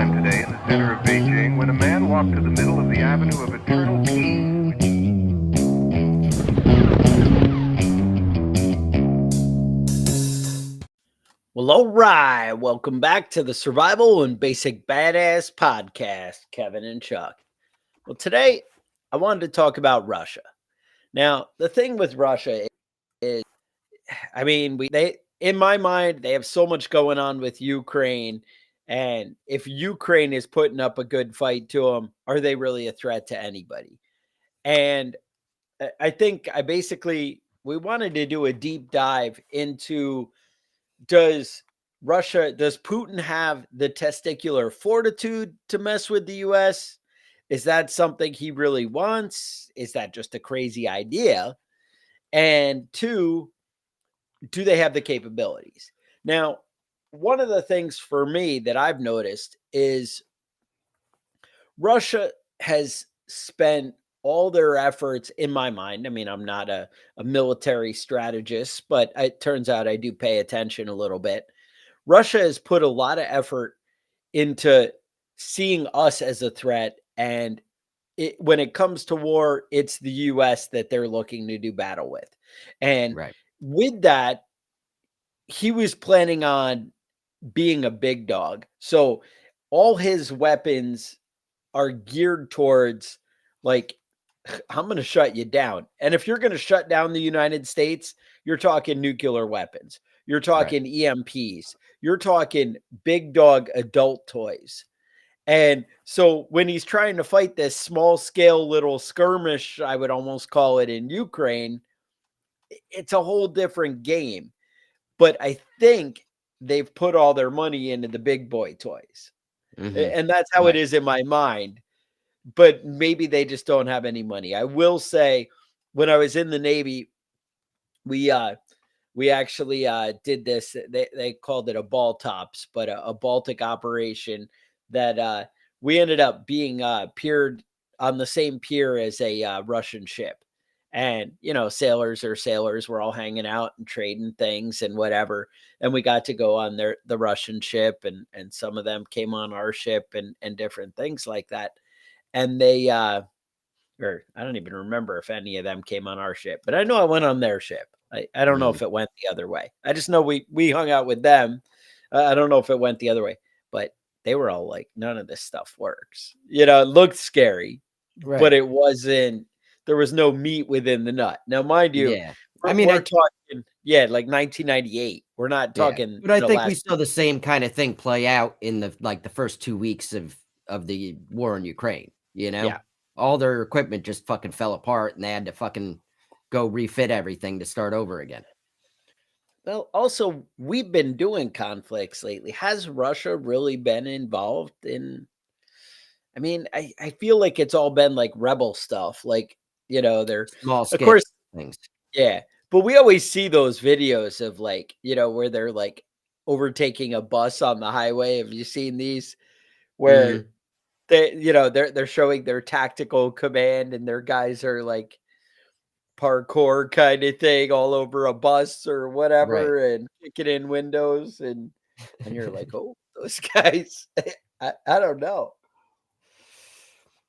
time today in the center of Beijing when a man walked to the middle of the Avenue of Eternal Peace. Well, all right. Welcome back to the Survival and Basic Badass podcast, Kevin and Chuck. Well, today I wanted to talk about Russia. Now, the thing with Russia is, I mean, they in my mind, they have so much going on with Ukraine. And if Ukraine is putting up a good fight to them, are they really a threat to anybody? And I think we wanted to do a deep dive into does does Putin have the testicular fortitude to mess with the US? Is that something he really wants? Is that just a crazy idea? And two, do they have the capabilities? Now, one of the things for me that I've noticed is Russia has spent all their efforts, in my mind. I mean, I'm not a military strategist, but it turns out I do pay attention a little bit. Russia has put a lot of effort into seeing us as a threat. And when it comes to war, it's the US that they're looking to do battle with. And Right. with that, he was planning on being a big dog. So all his weapons are geared towards, like, I'm going to shut you down. And if you're going to shut down the United States, you're talking nuclear weapons. You're talking EMPs. You're talking big dog adult toys. And so when he's trying to fight this small scale little skirmish, I would almost call it, in Ukraine, it's a whole different game. But I think they've put all their money into the big boy toys. Mhm. And that's how Right. it is in my mind. But maybe they just don't have any money. I will say, when I was in the Navy, we actually did this. They called it a ball tops, but a Baltic operation that we ended up being piered on the same pier as a Russian ship. And, sailors are sailors. We're all hanging out and trading things and whatever. And we got to go on the Russian ship, and some of them came on our ship and different things like that. And they or I don't even remember if any of them came on our ship, but I know I went on their ship. I don't know if it went the other way. I just know we hung out with them. I don't know if it went the other way, but they were all like, none of this stuff works. It looked scary, Right. but it wasn't. There was no meat within the nut. Now, mind you, Yeah. we're talking, like 1998. We're not talking But I the think we last. saw the same kind of thing play out in the first 2 weeks of the war in Ukraine, Yeah. All their equipment just fucking fell apart and they had to fucking go refit everything to start over again. Well, also, we've been doing conflicts lately. Has Russia really been involved in? I mean, I feel like it's all been like rebel stuff. Like, they're, Small of scale course, things. yeah. But we always see those videos of, like, where they're like overtaking a bus on the highway. Have you seen these where Mhm. they're showing their tactical command and their guys are like parkour kind of thing all over a bus or Right. whatever and kicking in windows and you're like, oh, those guys, I don't know.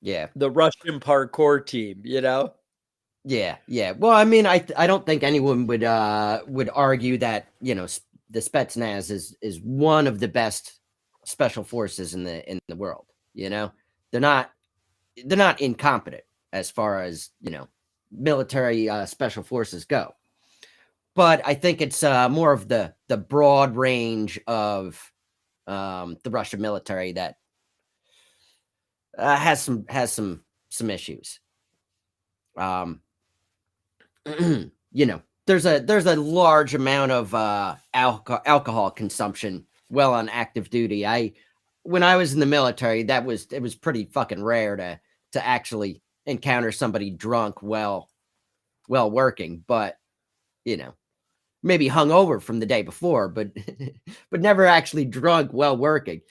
Yeah. The Russian parkour team, Yeah, yeah. Well, I mean, I don't think anyone would argue that the Spetsnaz is one of the best special forces in the world. They're not they're not incompetent as far as military special forces go. But I think it's more of the broad range of the Russian military that has some issues. Um, there's a large amount of alcohol consumption well on active duty. When I was in the military, it was pretty fucking rare to actually encounter somebody drunk well working, but maybe hungover from the day before, but but never actually drunk while working.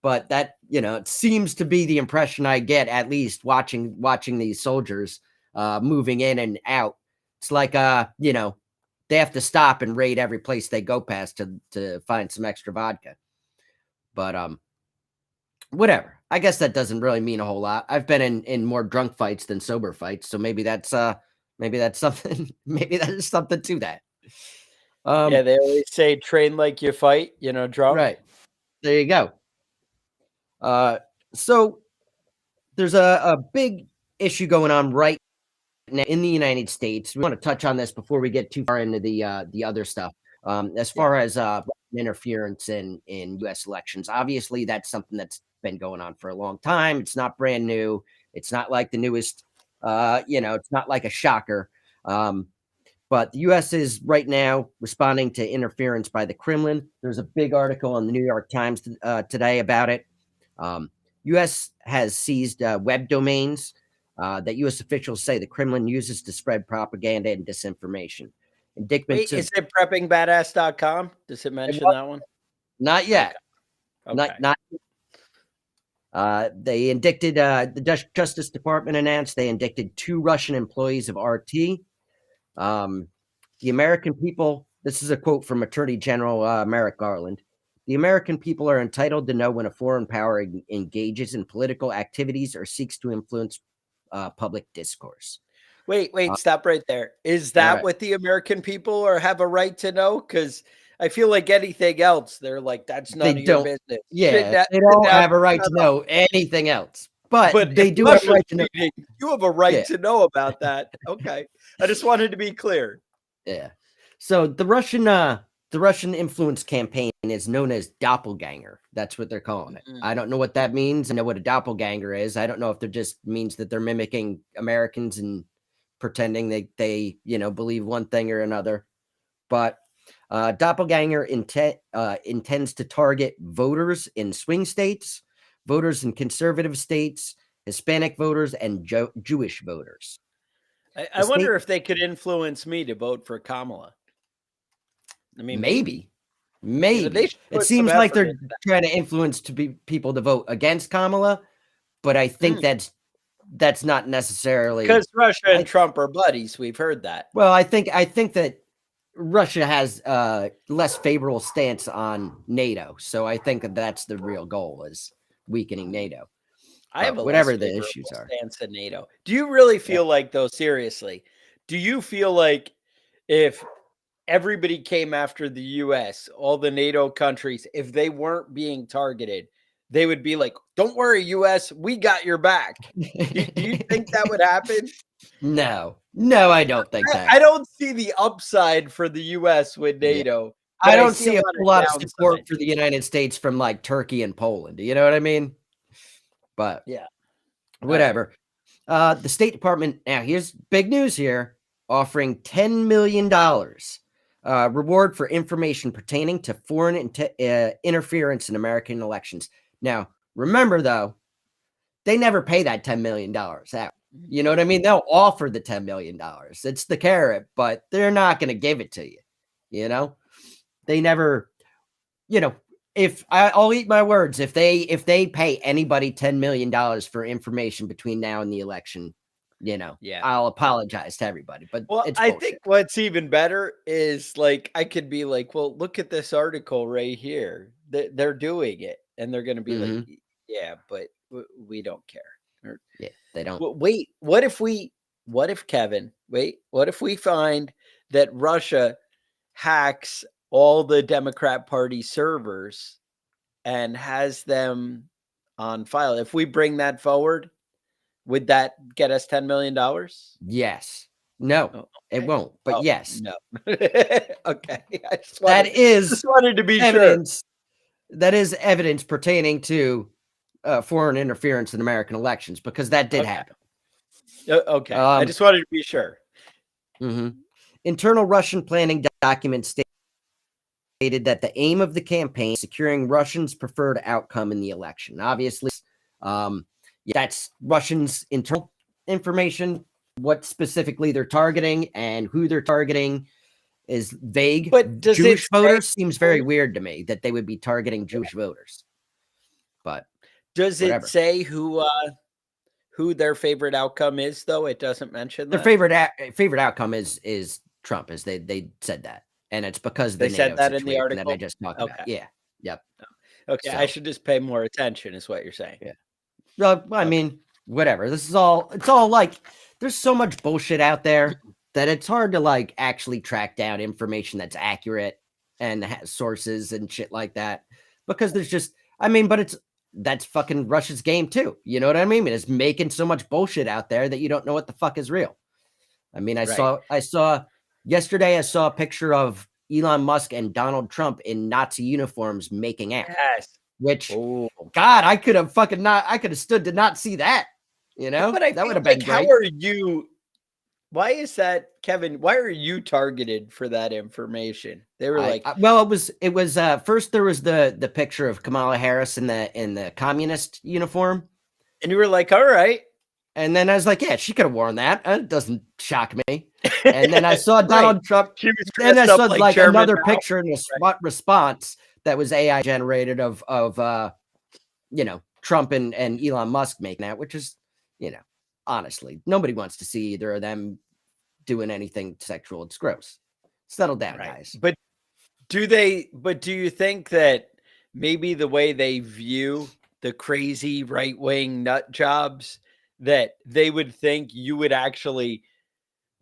But that it seems to be the impression I get, at least watching these soldiers moving in and out. It's like they have to stop and raid every place they go past to find some extra vodka. But whatever. I guess that doesn't really mean a whole lot. I've been in more drunk fights than sober fights, so maybe that's something. Maybe that is something to that. Yeah, they always say train like you fight, drunk. Right. There you go. So there's a big issue going on right now in the United States. We want to touch on this before we get too far into the other stuff. As far as interference in U.S. elections, obviously that's something that's been going on for a long time. It's not brand new. It's not like the newest. It's not like a shocker. But the U.S. is right now responding to interference by the Kremlin. There's a big article in the New York Times today about it. U.S. has seized web domains that U.S. officials say the Kremlin uses to spread propaganda and disinformation. Wait, is it preppingbadass.com? Does it mention that one? Not yet. Okay. Not. They indicted the Justice Department announced they indicted 2 Russian employees of RT. The American people. This is a quote from Attorney General Merrick Garland. The American people are entitled to know when a foreign power engages in political activities or seeks to influence public discourse. Wait, stop right there. Is that right. what the American people or have a right to know? Because I feel like anything else, they're like, that's none of your business. Yeah, they don't have a right to know anything else. But they do have a right to know. You have a right to know about that. Okay. I just wanted to be clear. Yeah. So the Russian influence campaign is known as doppelganger. That's what they're calling it. I don't know what that means. I know what a doppelganger is. I don't know if it just means that they're mimicking Americans and pretending they believe one thing or another. But doppelganger intends to target voters in swing states, voters in conservative states, Hispanic voters, and Jewish voters. I wonder if they could influence me to vote for Kamala. I mean, maybe. It seems like they're trying to influence people to vote against Kamala, but I think that's not necessarily because Russia and Trump are buddies. We've heard that. Well, I think that Russia has a less favorable stance on NATO, so I think that's the real goal is weakening NATO. I have whatever the issues are. Stance in NATO. Do you really feel like, though, seriously, do you feel like if everybody came after the U.S., all the NATO countries, if they weren't being targeted, they would be like, don't worry, U.S., we got your back. Do you think that would happen? No, I don't think that. I don't see the upside for the U.S. with NATO. I don't see a lot of support for the United States from like Turkey and Poland. You know what I mean? But yeah, whatever. The State Department, now here's big news here, offering $10 million reward for information pertaining to foreign interference in American elections. Now, remember, though, they never pay that $10 million out. You know what I mean? They'll offer the $10 million. It's the carrot, but they're not going to give it to you. You know, they never, if I'll eat my words, if they pay anybody $10 million for information between now and the election, I'll apologize to everybody. But I think what's even better is like I could be like, well, look at this article right here. They're doing it, and they're going to be like, yeah, but we don't care. They don't. Wait, what if Kevin? Wait, what if we find that Russia hacks all the Democrat Party servers and has them on file? If we bring that forward, would that get us $10 million? Yes. No, it won't. But yes. No. Okay. Just wanted to be evidence, sure. That is evidence pertaining to foreign interference in American elections because that did happen. Okay. I just wanted to be sure. Internal Russian planning documents stated that the aim of the campaign is securing Russians' preferred outcome in the election. Obviously, that's Russians' internal information. What specifically they're targeting and who they're targeting is vague. But Jewish voters seems very weird to me that they would be targeting Jewish voters. But does it say who their favorite outcome is, though? It doesn't mention that. Their favorite outcome is Trump, as they said that. And it's because they said that in the article that I just talked about. Yeah. Yep. Okay, So, I should just pay more attention, is what you're saying. yeah. I Okay. mean, whatever. It's all like there's so much bullshit out there that it's hard to like actually track down information that's accurate and has sources and shit like that because there's just but that's fucking Russia's game too. You know what I mean? It's making so much bullshit out there that you don't know what the fuck is real. I mean, Right. I saw yesterday I saw a picture of Elon Musk and Donald Trump in Nazi uniforms making out, Yes. which Oh. God, I could have stood to not see that. You know, But I that would feel have been like, how great. are you? Why is that, Kevin? Why are you targeted for that information? They were like, Well, it was first there was the picture of Kamala Harris in the communist uniform, and you were like, all right. and then I was like, yeah, she could have worn that. It doesn't shock me. And then I saw Right. Donald Trump. She was Then I dressed saw up like like Chairman another Mao. picture in a response that was AI generated of Trump and Elon Musk making that, which is, honestly, nobody wants to see either of them doing anything sexual. It's gross. Settle down, Right. guys. But do you think that maybe the way they view the crazy right-wing nut jobs, that they would think you would actually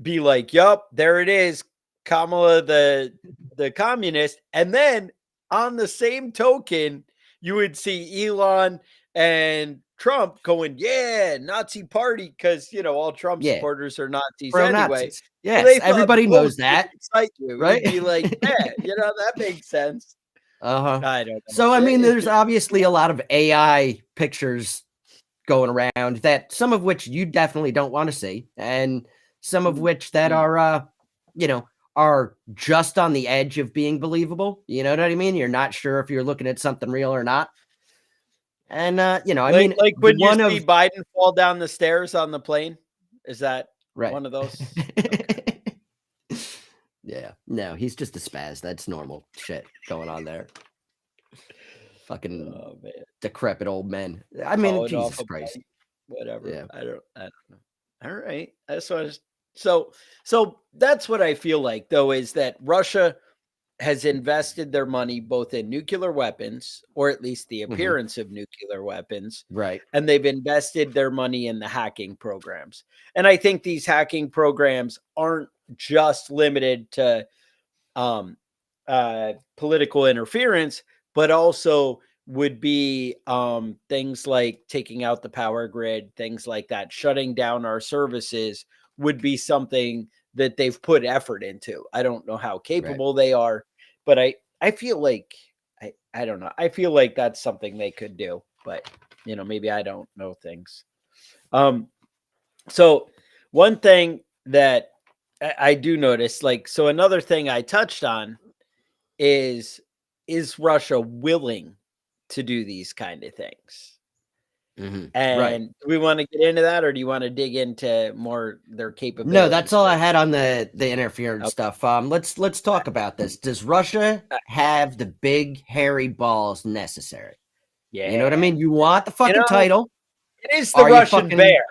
be like, yup, there it is, Kamala the communist, and then on the same token, you would see Elon and Trump going, yeah, Nazi party, because all Trump Yeah, supporters are Nazis pro anyway. Nazis. So Yes, they thought everybody both knows would that, excite you. right? You'd be like, yeah, that makes sense. Uh-huh. I don't know. So I mean, It's there's just, obviously a lot of AI pictures going around that some of which you definitely don't want to see, and some of which that are just on the edge of being believable. You know what I mean? You're not sure if you're looking at something real or not. And I mean, like the when you one see of Biden fall down the stairs on the plane. Is that right. one of those? Okay. Yeah, no, he's just a spaz. That's normal shit going on there. Fucking Oh man. decrepit old men. I mean, Falling Jesus off a Christ. bike, whatever. Yeah. I don't know. All right. I just want to, so that's what I feel like, though, is that Russia has invested their money both in nuclear weapons, or at least the appearance of nuclear weapons, Right. and they've invested their money in the hacking programs. And I think these hacking programs aren't just limited to political interference, but also would be things like taking out the power grid, things like that, shutting down our services would be something that they've put effort into. I don't know how capable they are, but I feel like I don't know. I feel like that's something they could do, but maybe I don't know things. So one thing that I do notice, so another thing I touched on is Russia willing to do these kind of things? Right. And do we want to get into that, or do you want to dig into more their capabilities? No, that's all I first? had on the interference Okay. stuff. Let's talk about this. Does Russia have the big hairy balls necessary? Yeah. You know what I mean? You want the fucking title. It is the Are you Russian fucking- bear,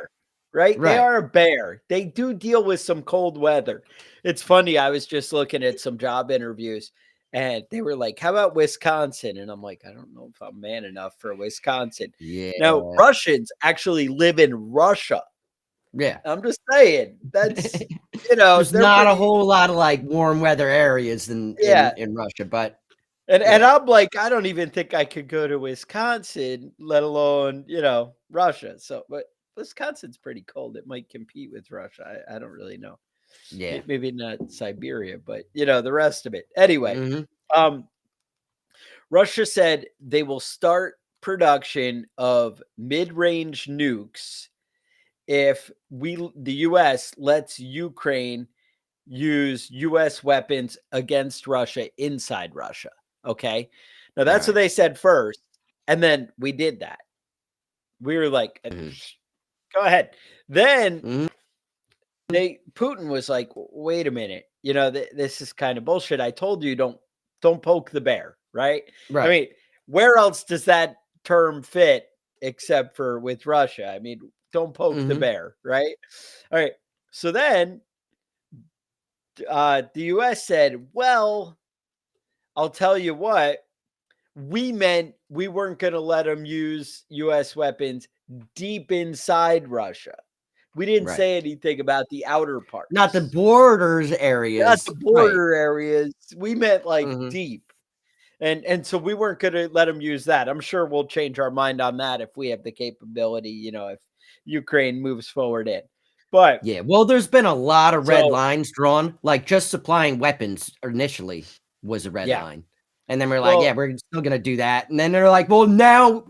right? They Right. are a bear. They do deal with some cold weather. It's funny. I was just looking at some job interviews, and they were like, how about Wisconsin? And I'm like, I don't know if I'm man enough for Wisconsin. Yeah. Now, Russians actually live in Russia. Yeah. I'm just saying. That's, There's they're not a pretty- whole lot of like warm weather areas in Russia, but And I'm like, I don't even think I could go to Wisconsin, let alone, Russia. So, but Wisconsin's pretty cold. It might compete with Russia. I don't really know. yeah. Maybe not Siberia, but the rest of it. Anyway, Mhm. Russia said they will start production of mid-range nukes if the US lets Ukraine use US weapons against Russia inside Russia. Okay. Now that's what they said first. And then we did that. We were like, go ahead. Then Putin was like, wait a minute, this is kind of bullshit. I told you don't poke the bear, right? I mean, where else does that term fit except for with Russia? I mean, don't poke the bear, right? All right. So then the US said, well, I'll tell you what, we meant we weren't going to let them use U.S. weapons deep inside Russia. We didn't Right. say anything about the outer parts, Not the borders not areas. the Right. border areas. We meant like Mhm. deep. And so we weren't going to let them use that. I'm sure we'll change our mind on that if we have the capability, if Ukraine moves forward in. But Yeah, well, there's been a lot of red so lines drawn, like, just supplying weapons initially was a red yeah. line, and then we're like, "Yeah, Well, we're still gonna do that," and then they're like, "Well, now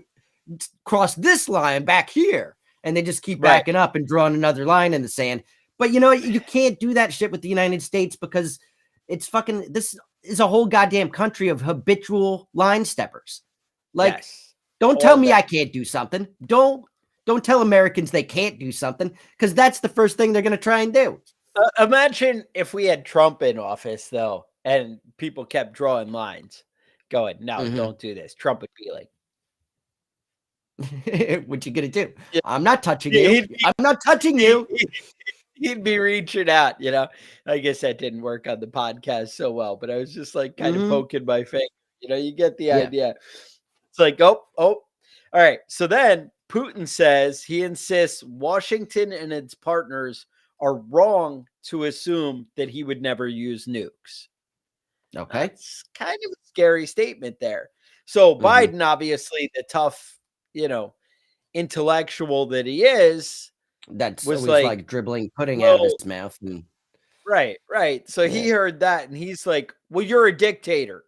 cross this line back here," and they just keep right. backing up and drawing another line in the sand, but you know what? You can't do that shit with the United States because it's fucking this is a whole goddamn country of habitual line steppers. Like, Yes. don't tell All me day. I can't do something. Don't tell Americans they can't do something because that's the first thing they're going to try and do. Imagine if we had Trump in office, though, and people kept drawing lines going, no, Mhm. don't do this. Trump would be like, What you gonna do? yeah, I'm not touching you. he'd be, I'm not touching he- you. he- he'd be reaching out, I guess that didn't work on the podcast so well, but I was just like kind of Mhm. poking my finger. You get the Yeah. idea. It's like, oh. All right. So then Putin says he insists Washington and its partners are wrong to assume that he would never use nukes. Okay. That's kind of a scary statement there. So Mhm. Biden, obviously, the tough, intellectual that he is, That's was always like, like dribbling pudding out of well, his mouth. And right. So yeah. he heard that and he's like, well, you're a dictator.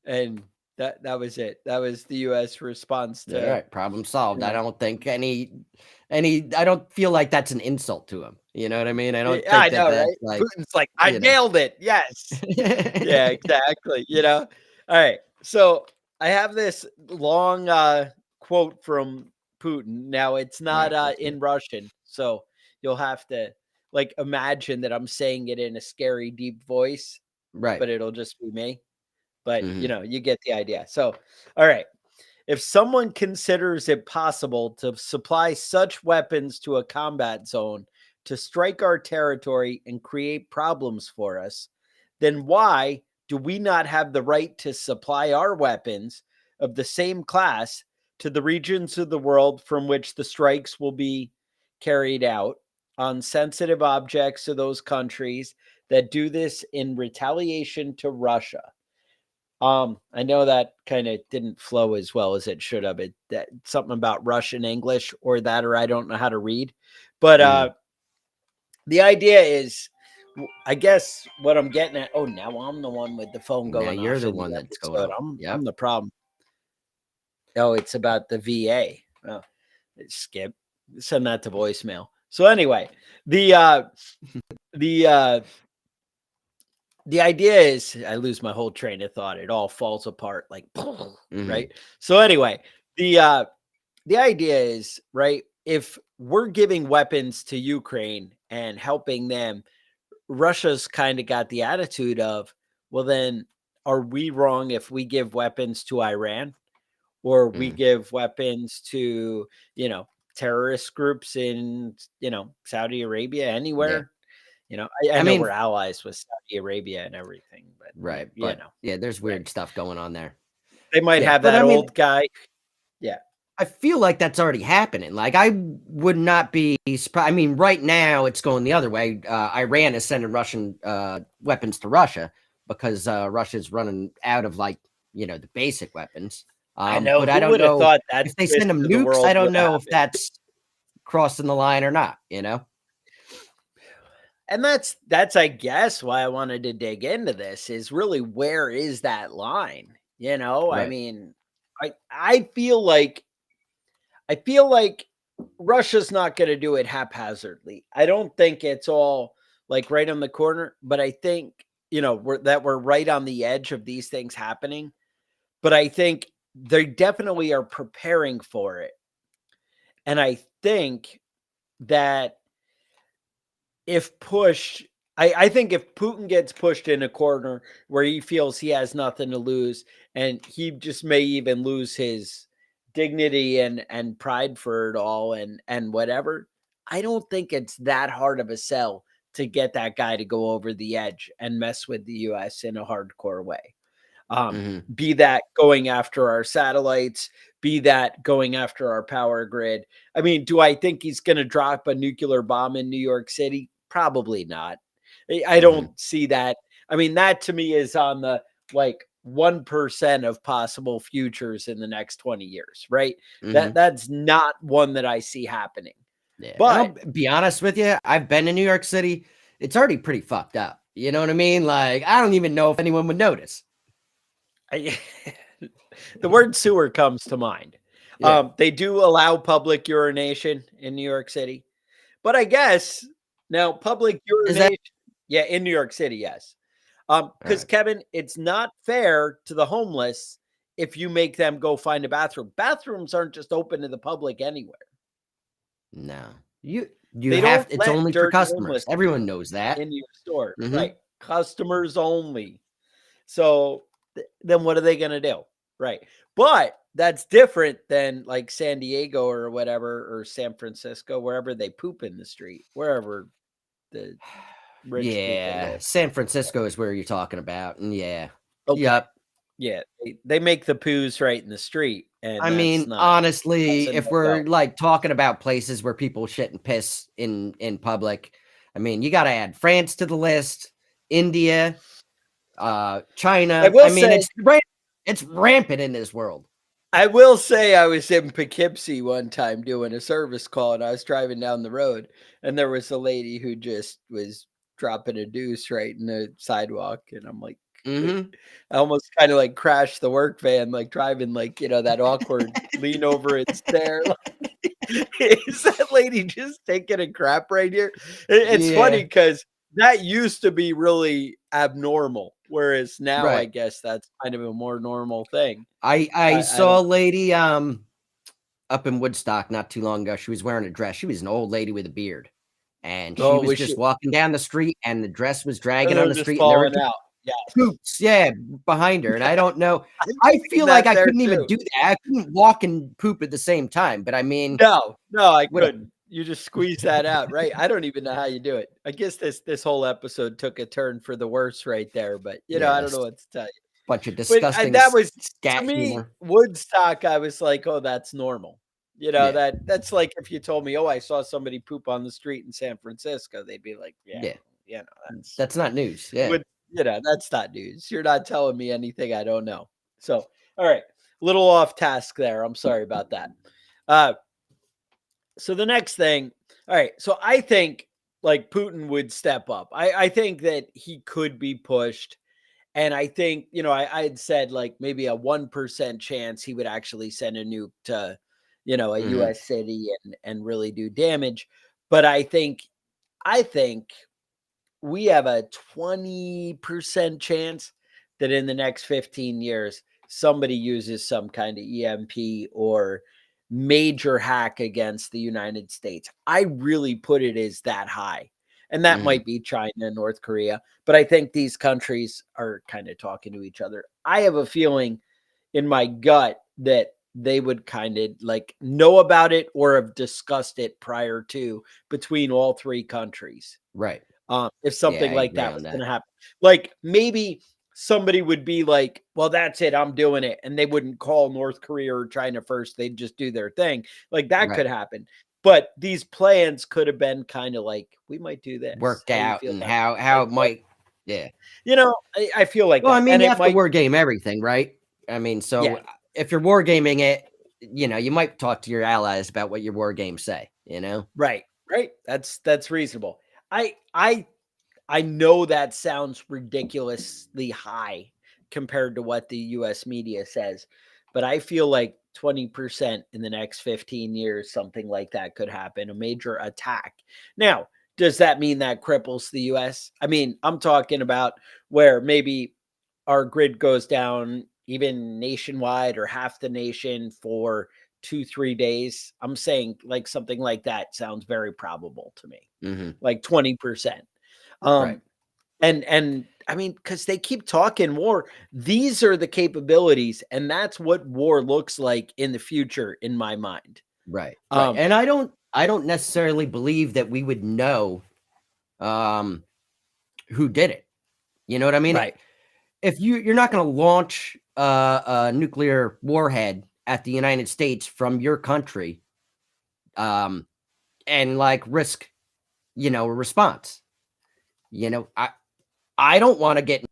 And that was it. That was the US response All to, right, problem solved. I yeah. don't think I don't feel like that's an insult to him. You know what I mean? I don't I think that know, that's right? like, Putin's like, I you know. nailed it. Yes. Yeah, exactly. All right. So I have this long quote from Putin. Now it's All not right, let's hear in it. Russian, so you'll have to like imagine that I'm saying it in a scary, deep voice, Right. but it'll just be me. But Mhm. you get the idea. So, all right. If someone considers it possible to supply such weapons to a combat zone to strike our territory and create problems for us, then why do we not have the right to supply our weapons of the same class to the regions of the world from which the strikes will be carried out on sensitive objects of those countries that do this in retaliation to Russia? I know that kind of didn't flow as well as it should have. That something about Russian English or that, or I don't know how to read. But Mhm. the idea is, I guess what I'm getting at. Oh, now I'm the one with the phone Now going you're off the in one the that's going episode. off. I'm Yep. the problem. Oh, it's about the VA. Oh, skip. Send that to voicemail. So anyway, the the the idea is I lose my whole train of thought. It all falls apart like Mhm. right. So anyway, the idea is, right, if we're giving weapons to Ukraine and helping them, Russia's kind of got the attitude of, well, then are we wrong if we give weapons to Iran or we Mhm. give weapons to, terrorist groups in, Saudi Arabia, Yeah. anywhere? I I know we're mean, allies with Saudi Arabia and everything, but right, but yeah, there's right. weird stuff going on there. They might Yeah, have but that I mean, old guy. Yeah. I feel like that's already happening. Like, I would not be surprised. I mean, right now it's going the other way. Iran is sending Russian weapons to Russia because Russia's running out of the basic weapons. I know. But I Who don't would have know thought that if they twist send them of the nukes. I world don't would know if happen? that's crossing the line or not. And that's I guess why I wanted to dig into this is really where is that line? I Right. mean, I feel like Russia's not going to do it haphazardly. I don't think it's all like right on the corner, but I think, we're right on the edge of these things happening, but I think they definitely are preparing for it. And I think that if pushed, I think if Putin gets pushed in a corner where he feels he has nothing to lose, and he just may even lose his dignity and pride for it all and whatever, I don't think it's that hard of a sell to get that guy to go over the edge and mess with the US in a hardcore way. Be that going after our satellites, be that going after our power grid. I mean, do I think he's going to drop a nuclear bomb in New York City? Probably not. I don't see that. I mean, that to me is on the like 1% of possible futures in the next 20 years, right? That's not one that I see happening. Yeah. But I'll be honest with you, I've been to New York City. It's already pretty fucked up. You know what I mean? Like, I don't even know if anyone would notice. The word sewer comes to mind. Yeah. They do allow public urination in New York City, but I guess now public urination, yeah, in New York City, yes. Because Kevin, it's not fair to the homeless if you make them go find a bathroom. Bathrooms aren't just open to the public anywhere. No, they have. It's only for customers. Everyone knows that in your store, right? Customers only. So then what are they going to do? Right. But that's different than like San Diego or whatever, or San Francisco, wherever they poop in the street, wherever the rich people live. San Francisco is where you're talking about. And Okay. Yep. Yeah. They make the poos right in the street. And I mean, honestly, if we're like talking about places where people shit and piss in public, I mean, you got to add France to the list, India, China. I mean, it's rampant in this world. I will say I was in Poughkeepsie one time doing a service call, and I was driving down the road, and there was a lady who just was dropping a deuce right in the sidewalk, and I'm like, I almost kind of like crashed the work van, like driving, like, you know, that awkward lean over and stare. Like, is that lady just taking a crap right here? It's funny because that used to be really abnormal, whereas now I guess that's kind of a more normal thing. I saw a lady up in Woodstock not too long ago. She was wearing a dress. She was an old lady with a beard, and she was just walking down the street, and the dress was dragging on the street, and there were out. Poops, behind her. And I don't know. I feel like I couldn't even do that. I couldn't walk and poop at the same time. But I mean, no, I couldn't. You just squeeze that out, right? I don't even know how you do it. I guess this whole episode took a turn for the worse right there. But you know, I don't know what to tell you. Bunch of disgusting. That was scat to me, humor. Woodstock. I was like, oh, that's normal. You know, that's like if you told me, oh, I saw somebody poop on the street in San Francisco, they'd be like, that's not news. Yeah. You know, that's not news. You're not telling me anything I don't know. So, all right, a little off task there. I'm sorry about that. So the next thing, all right. So I think like Putin would step up. I think that he could be pushed. And I think, you know, I had said like maybe a 1% chance he would actually send a nuke to, you know, a U.S. city and really do damage. But I think we have a 20% chance that in the next 15 years, somebody uses some kind of EMP or major hack against the United States. I really put it as that high. And that might be China and North Korea. But I think these countries are kind of talking to each other. I have a feeling in my gut that they would kind of like know about it or have discussed it prior to between all three countries. Right. If something like that was going to happen, like maybe somebody would be like, well, that's it, I'm doing it. And they wouldn't call North Korea or China first. They'd just do their thing. Like that could happen. But these plans could have been kind of like, we might do this. Worked out and how it might. Yeah. You know, I feel like, well, I mean, you have to war game everything, right? I mean, so if you're war gaming it, you know, you might talk to your allies about what your war games say, you know? Right. That's reasonable. I know that sounds ridiculously high compared to what the US media says, but I feel like 20% in the next 15 years, something like that could happen, a major attack. Now, does that mean that cripples the US? I mean, I'm talking about where maybe our grid goes down even nationwide or half the nation for 2-3 days. I'm saying like something like that sounds very probable to me, like 20%. And I mean, because they keep talking war, these are the capabilities, and that's what war looks like in the future, in my mind. Right. And I don't necessarily believe that we would know who did it. You know what I mean? Right. if you're not going to launch a nuclear warhead at the United States from your country, and like risk, a response. I don't want to get,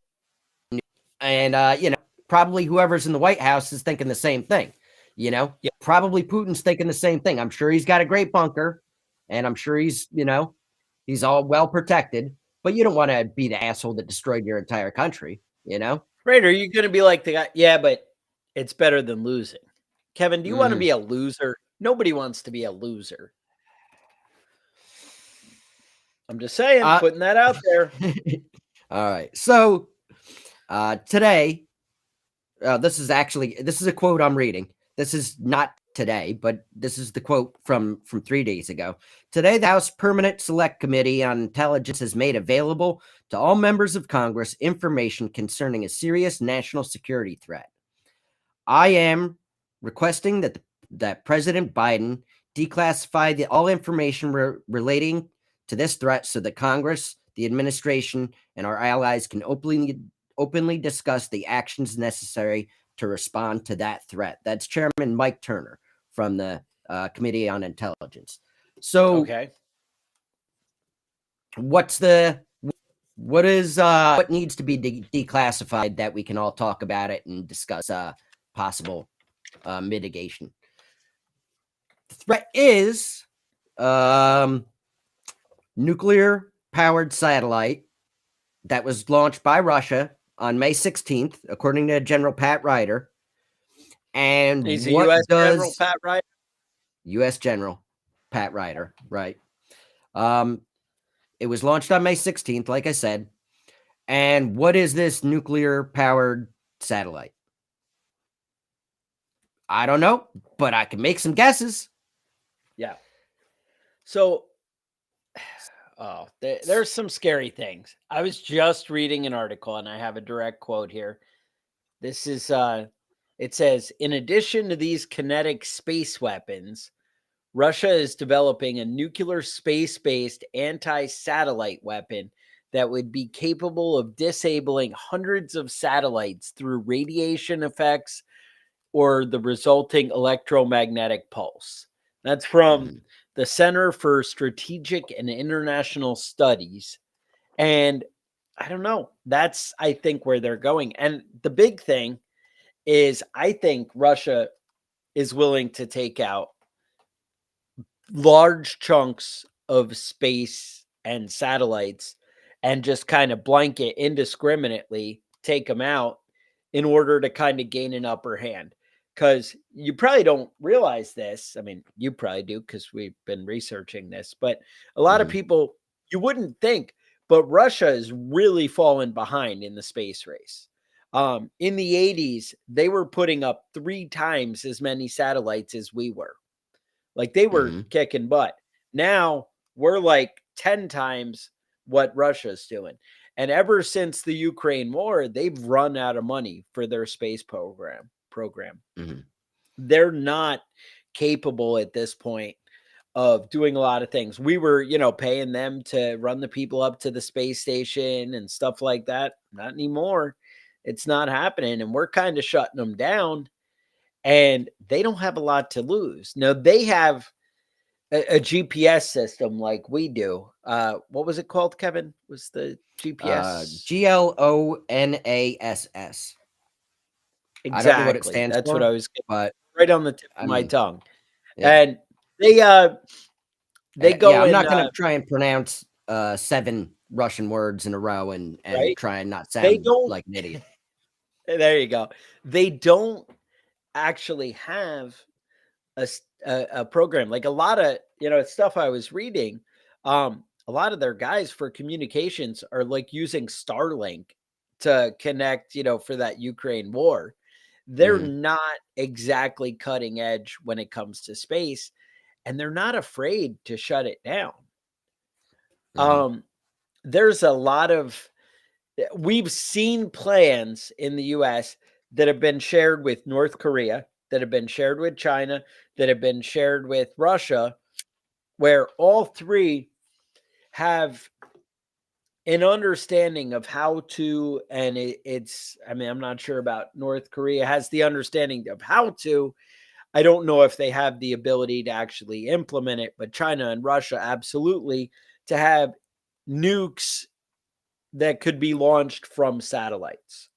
and probably whoever's in the White House is thinking the same thing. Yeah. Probably Putin's thinking the same thing. I'm sure he's got a great bunker, and I'm sure he's all well protected. But you don't want to be the asshole that destroyed your entire country. Right. Are you going to be like the guy? Yeah, but it's better than losing. Kevin, do you want to be a loser? Nobody wants to be a loser. I'm just saying, putting that out there. All right. So today, this is a quote I'm reading. This is not today, but this is the quote from 3 days ago. Today, the House Permanent Select Committee on Intelligence has made available to all members of Congress information concerning a serious national security threat. I am requesting that President Biden declassify all information relating to this threat so that Congress, the administration, and our allies can openly discuss the actions necessary to respond to that threat. That's Chairman Mike Turner from the Committee on Intelligence. So, okay, what needs to be declassified that we can all talk about it and discuss possible mitigation? The threat is nuclear powered satellite that was launched by Russia on May 16th, according to General Pat Ryder. And he's a U.S. General Pat Ryder. U.S. General Pat Ryder, right? It was launched on May 16th, like I said. And what is this nuclear powered satellite? I don't know, but I can make some guesses. Yeah. So, there's some scary things. I was just reading an article, and I have a direct quote here. This is, it says, in addition to these kinetic space weapons, Russia is developing a nuclear space-based anti-satellite weapon that would be capable of disabling hundreds of satellites through radiation effects or the resulting electromagnetic pulse. That's from the Center for Strategic and International Studies. And I don't know. That's, I think, where they're going. And the big thing is I think Russia is willing to take out large chunks of space and satellites and just kind of blanket indiscriminately take them out in order to kind of gain an upper hand. Because you probably don't realize this. I mean, you probably do because we've been researching this, but a lot of people, you wouldn't think, but Russia is really fallen behind in the space race. In the 80s, they were putting up 3 times as many satellites as we were. Like they were kicking butt. Now we're like 10 times what Russia's doing. And ever since the Ukraine war, they've run out of money for their space program. They're not capable at this point of doing a lot of things. We were, paying them to run the people up to the space station and stuff like that. Not anymore. It's not happening. And we're kind of shutting them down. And they don't have a lot to lose. Now, they have a GPS system like we do. What was it called, Kevin? Was the GPS? GLONASS. Exactly. I don't know what it stands That's for, what I was getting, but right on the tip of my tongue. Yeah. And they go. Yeah, I'm not going to try and pronounce 7 Russian words in a row and right? try and not sound like an idiot. There you go. They don't actually have a program like a lot of stuff I was reading. A lot of their guys for communications are like using Starlink to connect, for that Ukraine war. They're not exactly cutting edge when it comes to space, and they're not afraid to shut it down. There's a lot of, we've seen plans in the US that have been shared with North Korea, that have been shared with China, that have been shared with Russia, where all 3 have an understanding of how to, and it's, I mean, I'm not sure about North Korea has the understanding of how to. I don't know if they have the ability to actually implement it, but China and Russia absolutely, to have nukes that could be launched from satellites.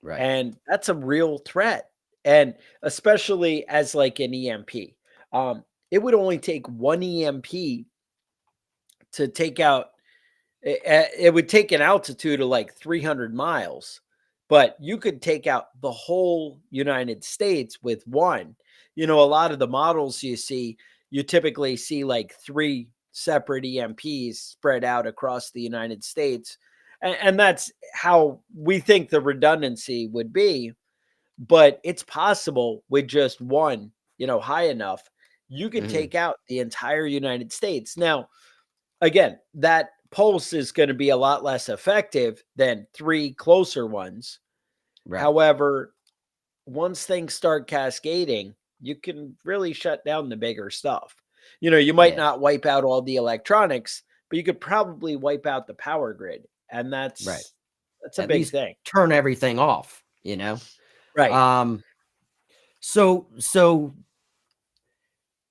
Right. And that's a real threat. And especially as like an EMP. It would only take one EMP to take out, it would take an altitude of like 300 miles, but you could take out the whole United States with one. A lot of the models you typically see like three separate EMPs spread out across the United States. And that's how we think the redundancy would be. But it's possible with just one, high enough, you could Mhm. take out the entire United States. Now, again, that pulse is going to be a lot less effective than three closer ones. Right. However, once things start cascading, you can really shut down the bigger stuff. You might Yeah. not wipe out all the electronics, but you could probably wipe out the power grid. And Right. that's a At big least thing. turn everything off, Right. So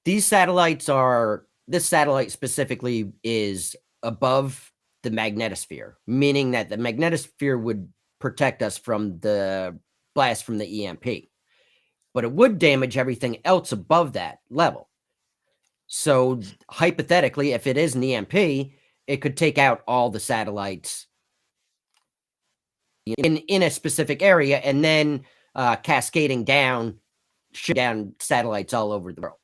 these satellites this satellite specifically is above the magnetosphere, meaning that the magnetosphere would protect us from the blast from the EMP, but it would damage everything else above that level. So hypothetically, if it is an EMP, it could take out all the satellites in a specific area, and then cascading down, shut down satellites all over the world.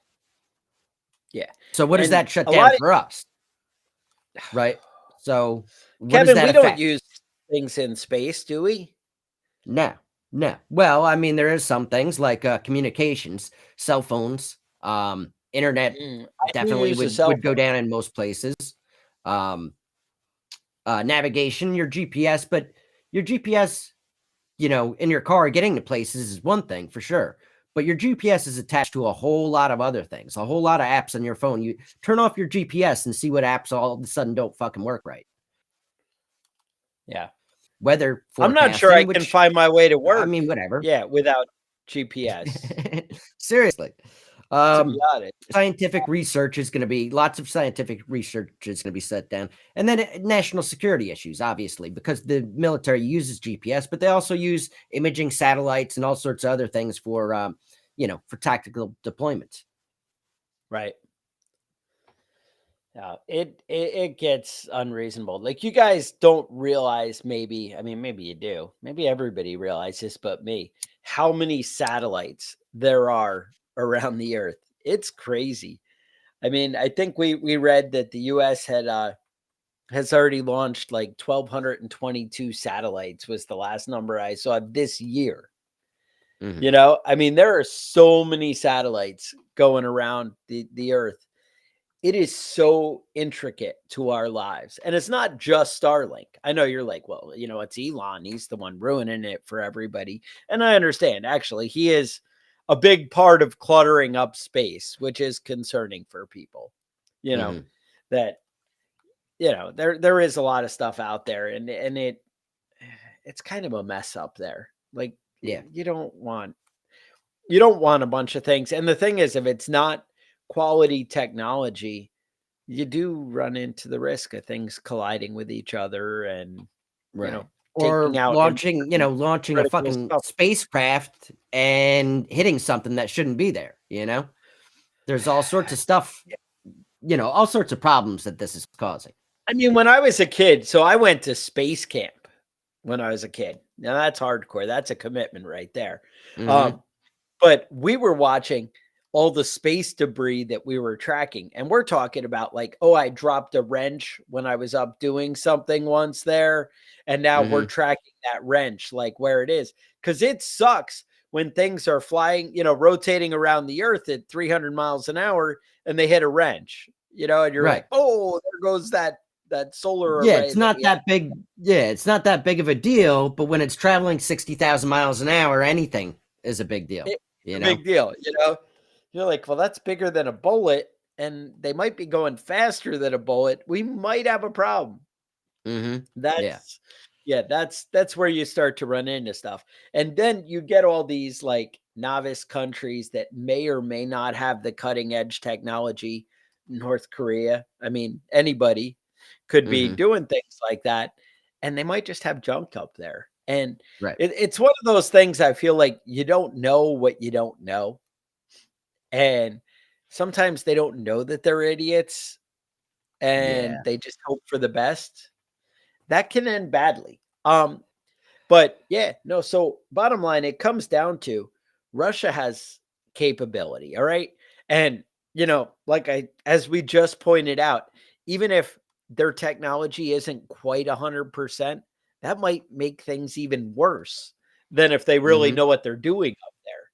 Yeah. So what does And that shut a down lot of for us? Right. So what does Kevin, that we don't affect? use things in space, do we? No, no. Well, I mean, there is some things like communications, cell phones, internet I do definitely use a cell would go phone. down in most places. Um, navigation, your GPS, but your GPS, in your car getting to places is one thing for sure. But your GPS is attached to a whole lot of other things, a whole lot of apps on your phone. You turn off your GPS and see what apps all of a sudden don't fucking work right. Yeah. Weather I'm not sure I forecasting, can which, find my way to I work. mean, whatever. Yeah, without GPS, Seriously. to be honest. Scientific research is going to be lots of scientific research is going to be set down. And then national security issues, obviously, because the military uses GPS, but they also use imaging satellites and all sorts of other things for, for tactical deployments. Right. Yeah, it gets unreasonable. Like you guys don't realize maybe, I mean, maybe you do. Maybe everybody realizes, but me, how many satellites there are around the earth. It's crazy. I mean, I think we read that the US has already launched like 1222 satellites was the last number I saw this year. Mhm. I mean, there are so many satellites going around the earth. It is so intricate to our lives. And it's not just Starlink. I know you're like, well, it's Elon. He's the one ruining it for everybody. And I understand. Actually, he is a big part of cluttering up space, which is concerning for people. Mhm. That there is a lot of stuff out there, and it's kind of a mess up there. Like Yeah. you don't want a bunch of things. And the thing is, if it's not quality technology, you do run into the risk of things colliding with each other and Right. taking Or out launching a critical fucking stuff. spacecraft and hitting something that shouldn't be there, There's all sorts of stuff, all sorts of problems that this is causing. I mean, when I was a kid, so I went to space camp when I was a kid. Now that's hardcore. That's a commitment right there. Mhm. But we were watching all the space debris that we were tracking. And we're talking about like, oh, I dropped a wrench when I was up doing something once there. And now we're Mhm. tracking that wrench, like where it is. Because it sucks when things are flying, rotating around the earth at 300 miles an hour and they hit a wrench, and you're Right. like, oh, there goes that solar Yeah, array it's that not we that big. Yeah, it's not that big of a deal, but when it's traveling 60,000 miles an hour, anything is a big deal, It's a big deal, You're like, well, that's bigger than a bullet, and they might be going faster than a bullet. We might have a problem. Yeah. That's yeah, that's where you start to run into stuff. And then you get all these like novice countries that may or may not have the cutting edge technology. North Korea, I mean, anybody could be Hmm. doing things like that, and they might just have junk up there. And Right. it's one of those things I feel like you don't know what you don't know. And sometimes they don't know that they're idiots and Yeah. they just hope for the best. That can end badly. But yeah, no, so bottom line, it comes down to Russia has capability, all right? And like as we just pointed out, even if their technology isn't quite 100%, that might make things even worse than if they really Hmm. know what they're doing up there.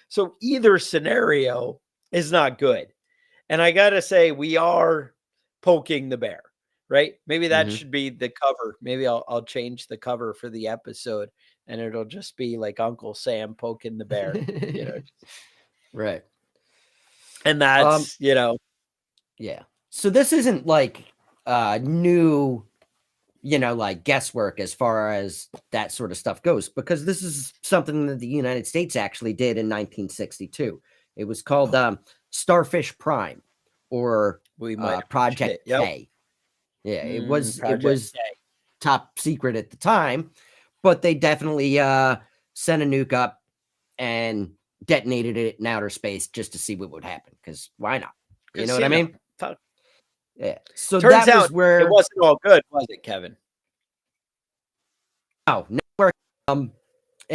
So either scenario is not good. And I got to say, we are poking the bear, right? Maybe that Hmm. should be the cover. Maybe I'll change the cover for the episode and it'll just be like Uncle Sam poking the bear, you know. Right. And Um, that's, yeah. So this isn't like new, like guesswork as far as that sort of stuff goes, because this is something that the United States actually did in 1962. It was called Starfish Prime, or we might have mentioned Project it. Yep. K. Yeah, it Project was K. top secret at the time, but they definitely sent a nuke up and detonated it in outer space just to see what would happen. Because why not? You know Because, what I mean? fuck. Yeah. So Turns that out was it where wasn't all good, was it, Kevin? where and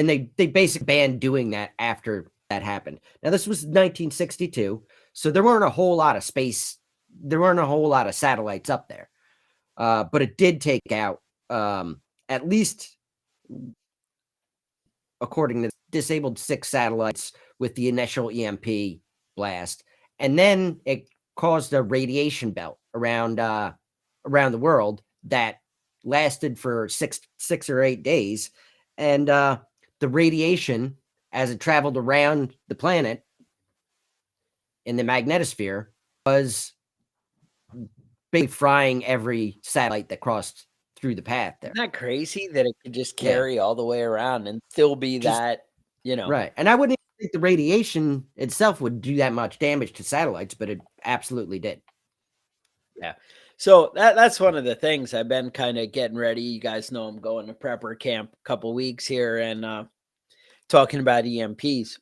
they basically banned doing that after that happened. Now this was 1962, so there weren't a whole lot of satellites up there. But it did take out at least, according to disabled 6 satellites with the initial EMP blast, and then it caused a radiation belt around the world that lasted for six or 8 days, and the radiation, as it traveled around the planet in the magnetosphere, was basically frying every satellite that crossed through the path there. Isn't that crazy that it could just Yeah, carry all the way around and still be just that, right. And I wouldn't even think the radiation itself would do that much damage to satellites, but it absolutely did. Yeah. So that's one of the things I've been kind of getting ready. You guys know I'm going to prepper camp a couple weeks here and talking about EMPs.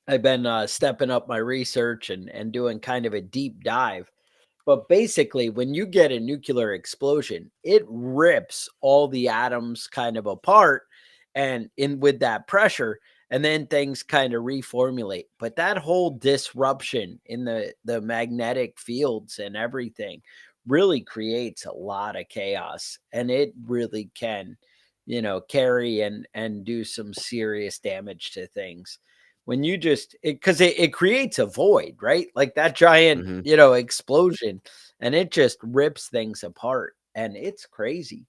I've been stepping up my research and doing kind of a deep dive. But basically, when you get a nuclear explosion, it rips all the atoms kind of apart and in with that pressure, and then things kind of reformulate. But that whole disruption in the magnetic fields and everything really creates a lot of chaos. And it really can, carry and do some serious damage to things when you just because it creates a void, right? Like that giant, Hmm. explosion, and it just rips things apart, and it's crazy.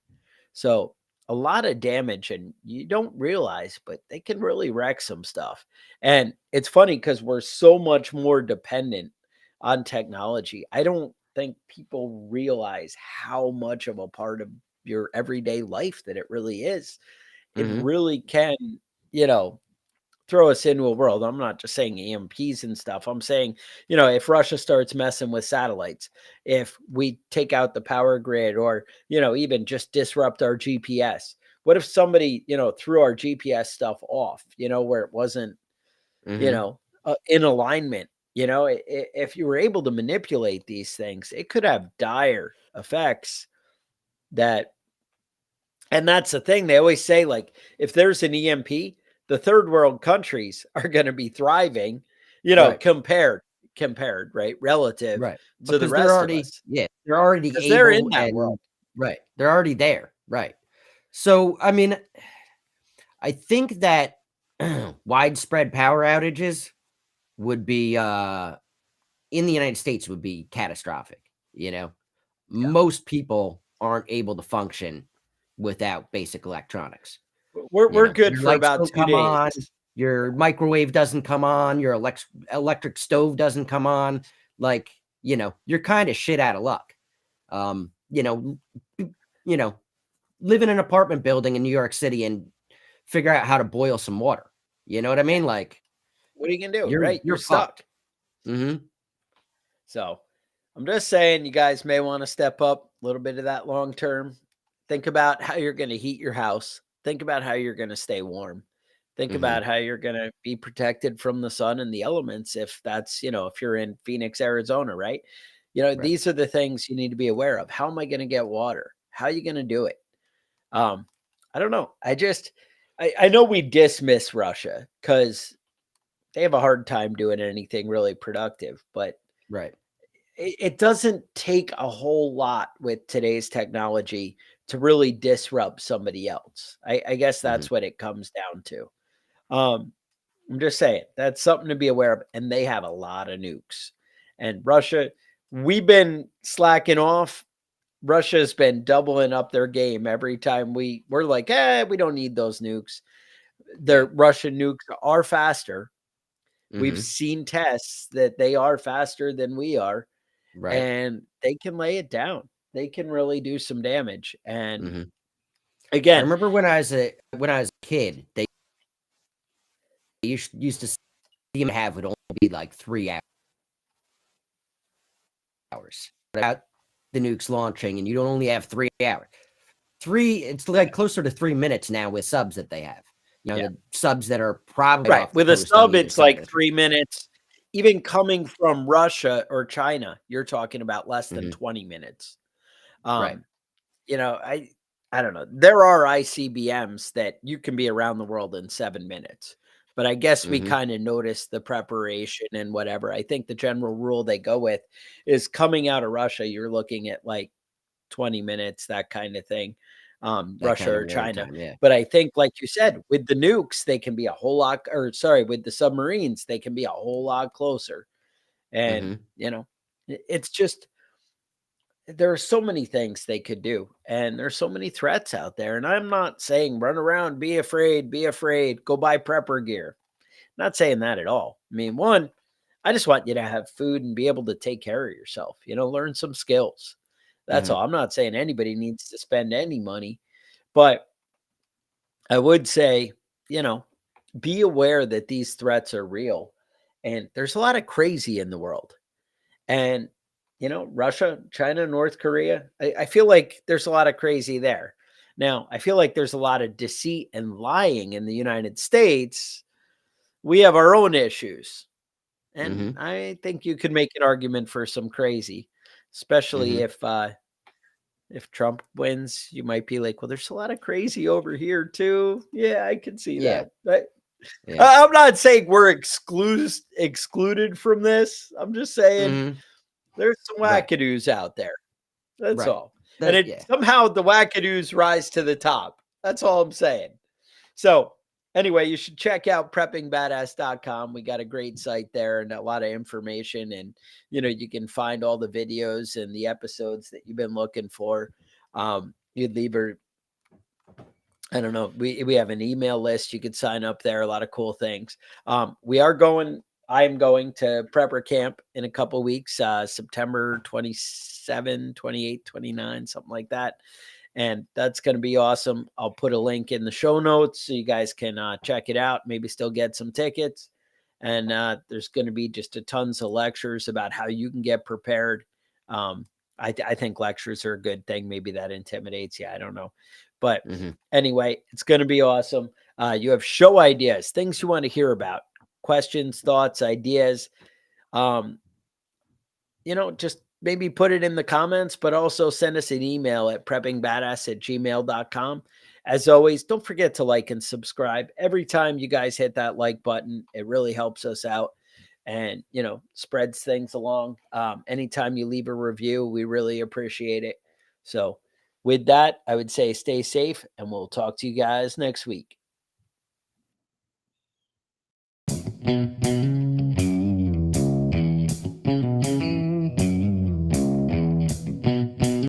So a lot of damage, and you don't realize, but they can really wreck some stuff. And it's funny because we're so much more dependent on technology. I don't think people realize how much of a part of your everyday life that it really is. It Hmm. really can, you know, throw us into a world. I'm not just saying EMPs and stuff. I'm saying, if Russia starts messing with satellites, if we take out the power grid or, even just disrupt our GPS. What if somebody, threw our GPS stuff off, where it wasn't, Hmm. in alignment? If you were able to manipulate these things, it could have dire effects that and that's the thing. They always say, like, if there's an EMP, the third world countries are going to be thriving, Right. compared, right? Relative Right. to the Because rest of us. they're already Because they're in able, that and world. right. They're already there. Right. So, I mean, I think that widespread power outages would be in the United States would be catastrophic. You know, most people aren't able to function without basic electronics. We're good Your for lights about don't 2 come days. on, your microwave doesn't come on, your electric stove doesn't come on. Like, you're kind of shit out of luck. Um, you know, live in an apartment building in New York City and figure out how to boil some water. You know what I mean? Like, What are you gonna do? you're Right? You're stuck. fucked. Mm-hmm. So I'm just saying, you guys may want to step up a little bit of that long term. Think about how you're going to heat your house. Think about how you're going to stay warm. Think Mhm. about how you're going to be protected from the sun and the elements. If that's, if you're in Phoenix, Arizona, right? Right. These are the things you need to be aware of. How am I going to get water? How are you going to do it? I don't know. I know we dismiss Russia because they have a hard time doing anything really productive, but Right. it doesn't take a whole lot with today's technology to really disrupt somebody else. I guess that's what it comes down to. I'm just saying that's something to be aware of. And they have a lot of nukes. And Russia, we've been slacking off. Russia's been doubling up their game every time we're like, we don't need those nukes. Their Russian nukes are faster. We've Mhm. seen tests that they are faster than we are, Right. and they can lay it down. They can really do some damage. And Mhm. I again, remember when I was a kid, they used to see them have would only be like 3 hours without the nukes launching, and you'd only have 3 hours. It's like closer to 3 minutes now with subs that they have. Yeah. The subs that are probably right. off the With a coast on sub, either it's side like of it. 3 minutes. Even coming from Russia or China, you're talking about less than 20 minutes. Right. I don't know. There are ICBMs that you can be around the world in 7 minutes. But I guess we kind of noticed the preparation and whatever. I think the general rule they go with is coming out of Russia, you're looking at like 20 minutes, that kind of thing. That Russia kind of or war China. time, yeah. But I think, like you said, with the nukes, they can be a whole lot, or sorry, with the submarines, they can be a whole lot closer. And, it's just, there are so many things they could do, and there's so many threats out there. And I'm not saying run around, be afraid, go buy prepper gear. Not saying that at all. I mean, one, I just want you to have food and be able to take care of yourself, learn some skills. That's all. I'm not saying anybody needs to spend any money, but I would say, be aware that these threats are real. And there's a lot of crazy in the world. And, Russia, China, North Korea, I feel like there's a lot of crazy there. Now, I feel like there's a lot of deceit and lying in the United States. We have our own issues. And I think you could make an argument for some crazy, especially if Trump wins. You might be like, well, there's a lot of crazy over here too. Yeah, I can see that. But I'm not saying we're excluded from this. I'm just saying there's some wackadoos out there. That's all. And somehow the wackadoos rise to the top. That's all I'm saying. So anyway, you should check out preppingbadass.com. We got a great site there and a lot of information. And, you can find all the videos and the episodes that you've been looking for. You'd leave I don't know. We have an email list. You could sign up there. A lot of cool things. I am going to prepper camp in a couple weeks, September 27, 28, 29, something like that. And that's going to be awesome. I'll put a link in the show notes so you guys can check it out, maybe still get some tickets. And there's going to be just tons of lectures about how you can get prepared. I think lectures are a good thing. Maybe that intimidates you. I don't know. But anyway, it's going to be awesome. You have show ideas, things you want to hear about, questions, thoughts, ideas. Just maybe put it in the comments, but also send us an email at preppingbadass@gmail.com. As always, don't forget to like and subscribe. Every time you guys hit that like button, it really helps us out and, spreads things along. Anytime you leave a review, we really appreciate it. So with that, I would say stay safe, and we'll talk to you guys next week.